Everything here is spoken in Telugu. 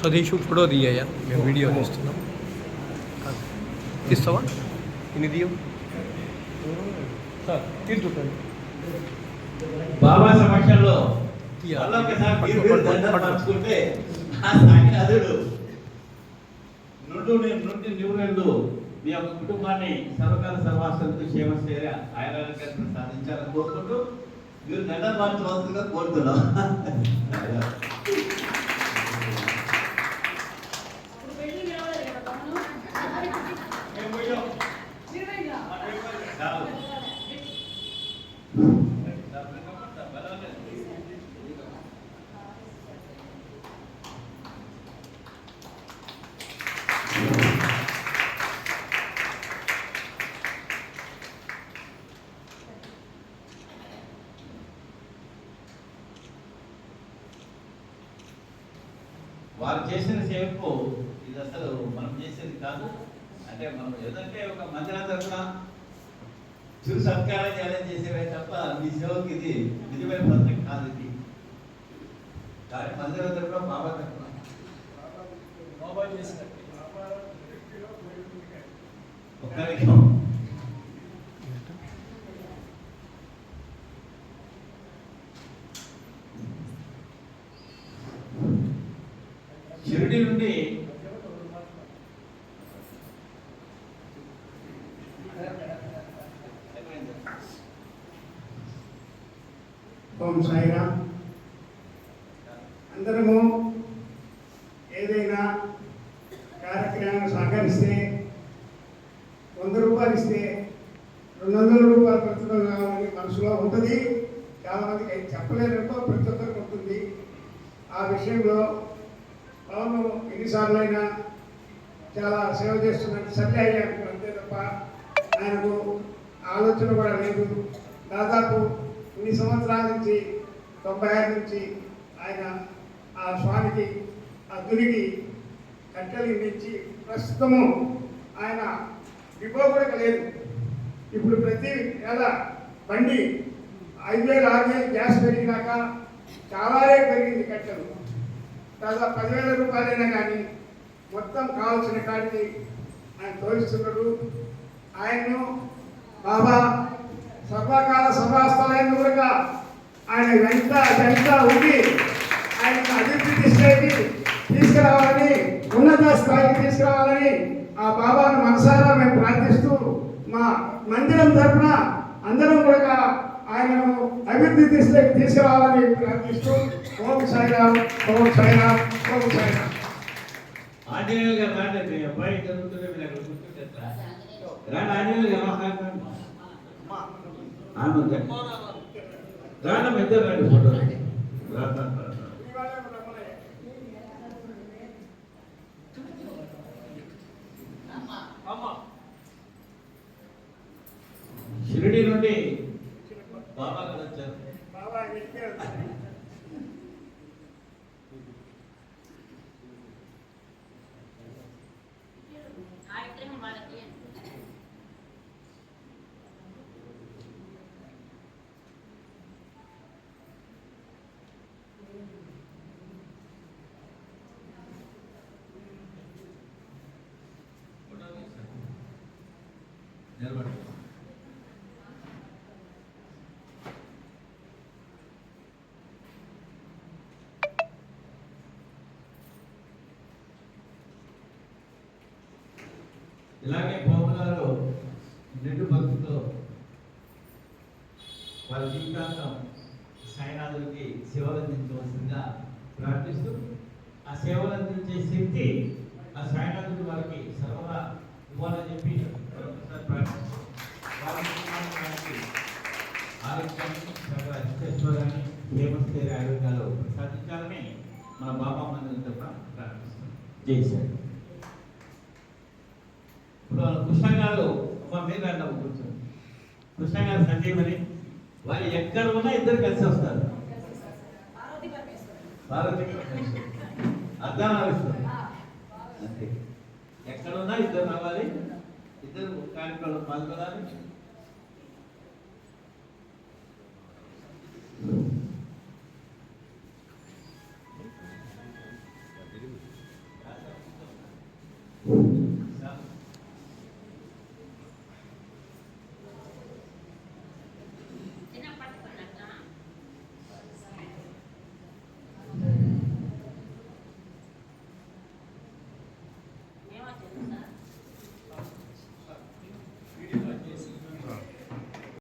సతీష్ ఫోటో తీయ్యా, మేము వీడియో తీస్తున్నాం. తీస్తావా? ఇన్ని తీయవు బాబా సమక్షంలో నుండి నివురెండు మీ యొక్క కుటుంబాన్ని సర్వకాల సర్వాసంతో క్షేమశ్రేయ ఆయురారోగ్యాన్ని సాధించాలని కోరుకుంటూ మీరు దండ మార్చవలసిందిగా కోరుతున్నాం. వారు చేసిన సేవకు ఇది అసలు మనం చేసేది కాదు. అంటే మనం ఏదంటే ఒక మందిరం తరఫున చిరు సత్కారం చేయాలని చేసేవే తప్ప మీ సేవకు ఇది నిజమైన పద్ధతి కాదు. ఇది కానీ మందిరం తరఫున బాబా తరఫున ఒక్క నిమిషం షిరిడి నుండి ఓం సాయిరామ్. అందరము ఏదైనా కార్యక్రమాన్ని సహకరిస్తే 100 రూపాయలు ఇస్తే 200 రూపాయలు ప్రతిఫలం కావాలని మనసులో ఉంటుంది. చాలామందికి అయితే చెప్పలేదంటో ప్రతి ఒక్కరికి ఉంటుంది. ఆ విషయంలో పవన్ ఎన్నిసార్లు అయినా చాలా సేవ చేస్తున్నట్టు సర్లే అయ్యాను అంతే తప్ప ఆయనకు ఆలోచన కూడా లేదు. దాదాపు ఇన్ని సంవత్సరాల నుంచి 96 నుంచి ఆయన ఆ స్వామికి ఆ దునికి కట్టెలు ఇచ్చి ప్రస్తుతము ఆయన డిపో కూడా లేదు. ఇప్పుడు ప్రతి నెల బండి 5,000 6,000 గ్యాస్ పెరిగినాక చాలా రేట్ పెరిగింది. కట్టెలు దాదాపు 10,000 రూపాయలైనా కానీ మొత్తం కావాల్సిన కాడికి ఆయన తోలిస్తున్నాడు. ఆయన్ను బాబా సర్వకాల సభాస్థలైన కూడా ఆయన వెంట ఉండి ఆయన అభివృద్ధి స్థాయికి తీసుకురావాలని, ఉన్నత స్థాయికి తీసుకురావాలని ఆ బాబాను మనసారా మేము ప్రార్థిస్తూ మా మందిరం తరఫున అందరం కూడా ఆయనను అభివృద్ధి స్థాయికి తీసుకురావాలని ప్రార్థిస్తూ ఓం సాయిరామ్, ఓం సాయిరామ్, ఓం సాయిరామ్. ఆంజనేయులు గారు రాండి, మీ అబ్బాయి జరుగుతుంటే మీరు అక్కడ కూర్చుంటారా? రాండి ఆంజనేయులు గారు రాండి, ఇద్దరు రండి ఫోటో షిరిడి నుండి బాబా గారు వచ్చారు. నిలబడి ఇలాగే బాబు గారు నిండు భక్తితో వాళ్ళ జీవితాంతం సాయినాథుడికి సేవలు అందించవలసిందిగా ప్రార్థిస్తూ ఆ సేవలు అందించే శక్తి ఆ సాయినాథుడి వారికి సర్వదా ఇవ్వాలని చెప్పి ప్రార్థిస్తూ ఆరోగ్యాన్ని సకల అష్టైశ్వర్యాన్ని హేమస్థైర్య ఆరోగ్యాలు ప్రసాదించాలని మన బాబా మందిరం తరఫున ప్రార్థిస్తున్నాం. జై సాయి. ఇప్పుడు కృష్ణ గారు మా మీద అన్నావు కూర్చొని, కృష్ణ గారు సంజీవని వాళ్ళు ఎక్కడ ఉన్నా ఇద్దరు కలిసి వస్తారు. అర్థం ఆవిస్తారు అంతే. ఎక్కడ ఉన్నా ఇద్దరు రావాలి, ఇద్దరు కార్యక్రమంలో పాల్గొనాలి.